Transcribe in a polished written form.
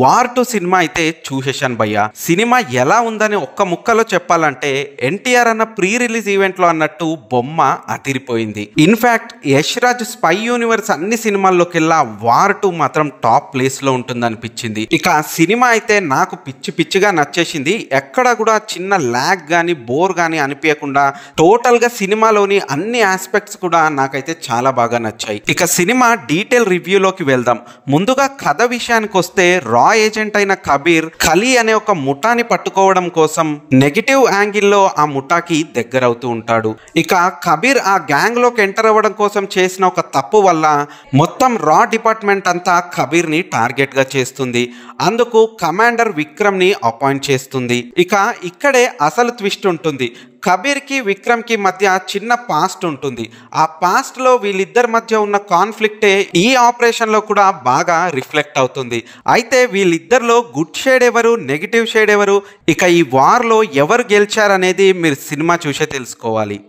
War 2 cinema అయితే చూసేశాను భయ్య. Cinema ఎలా ఉందని ఒక్క ముక్కలో చెప్పాలంటే ఎన్టీఆర్ అన్న ప్రీ రిలీజ్ ఈవెంట్ లో అన్నట్టు బొమ్మ అదిరిపోయింది. In fact Yash Raj spy universe అన్ని సినిమాల్లోకెల్లా వార్ 2 మాత్రం టాప్ ప్లేస్ లో ఉంటుంది అనిపించింది. ఇక సినిమా అయితే నాకు పిచ్చి పిచ్చిగా నచ్చేసింది. ఎక్కడ కూడా చిన్న ల్యాగ్ గానీ బోర్ గానీ అనిపించకుండా టోటల్ గా సినిమాలోని అన్ని ఆస్పెక్ట్స్ కూడా నాకైతే చాలా బాగా నచ్చాయి. ఇక సినిమా డీటెయిల్ రివ్యూలోకి వెళ్దాం. ముందుగా కథ విషయానికి వస్తే రా ఏజెంట్ అయిన కబీర్ ఖలీ అనే ఒక ముఠాని పట్టుకోవడం కోసం నెగటివ్ యాంగిల్లో ఆ ముఠాకి దగ్గరవుతూ ఉంటాడు. ఇక కబీర్ ఆ గ్యాంగ్ లోకి ఎంటర్ అవ్వడం కోసం చేసిన ఒక తప్పు వల్ల మొత్తం రా డిపార్ట్మెంట్ అంతా కబీర్ ని టార్గెట్ గా చేస్తుంది. అందుకు కమాండర్ విక్రమ్ ని అపాయింట్ చేస్తుంది. ఇక ఇక్కడే అసలు ట్విస్ట్ ఉంటుంది. కబీర్ కి విక్రమ్ కి మధ్య చిన్న పాస్ట్ ఉంటుంది. ఆ పాస్ట్ లో వీళ్ళిద్దరి మధ్య ఉన్న కాన్ఫ్లిక్టే ఈ ఆపరేషన్ లో కూడా బాగా రిఫ్లెక్ట్ అవుతుంది. అయితే వీళ్ళిద్దరిలో గుడ్ షేడ్ ఎవరు, నెగిటివ్ షేడ్ ఎవరు, ఇక ఈ వార్ లో ఎవరు గెలిచారనేది మీరు సినిమా చూసే తెలుసుకోవాలి.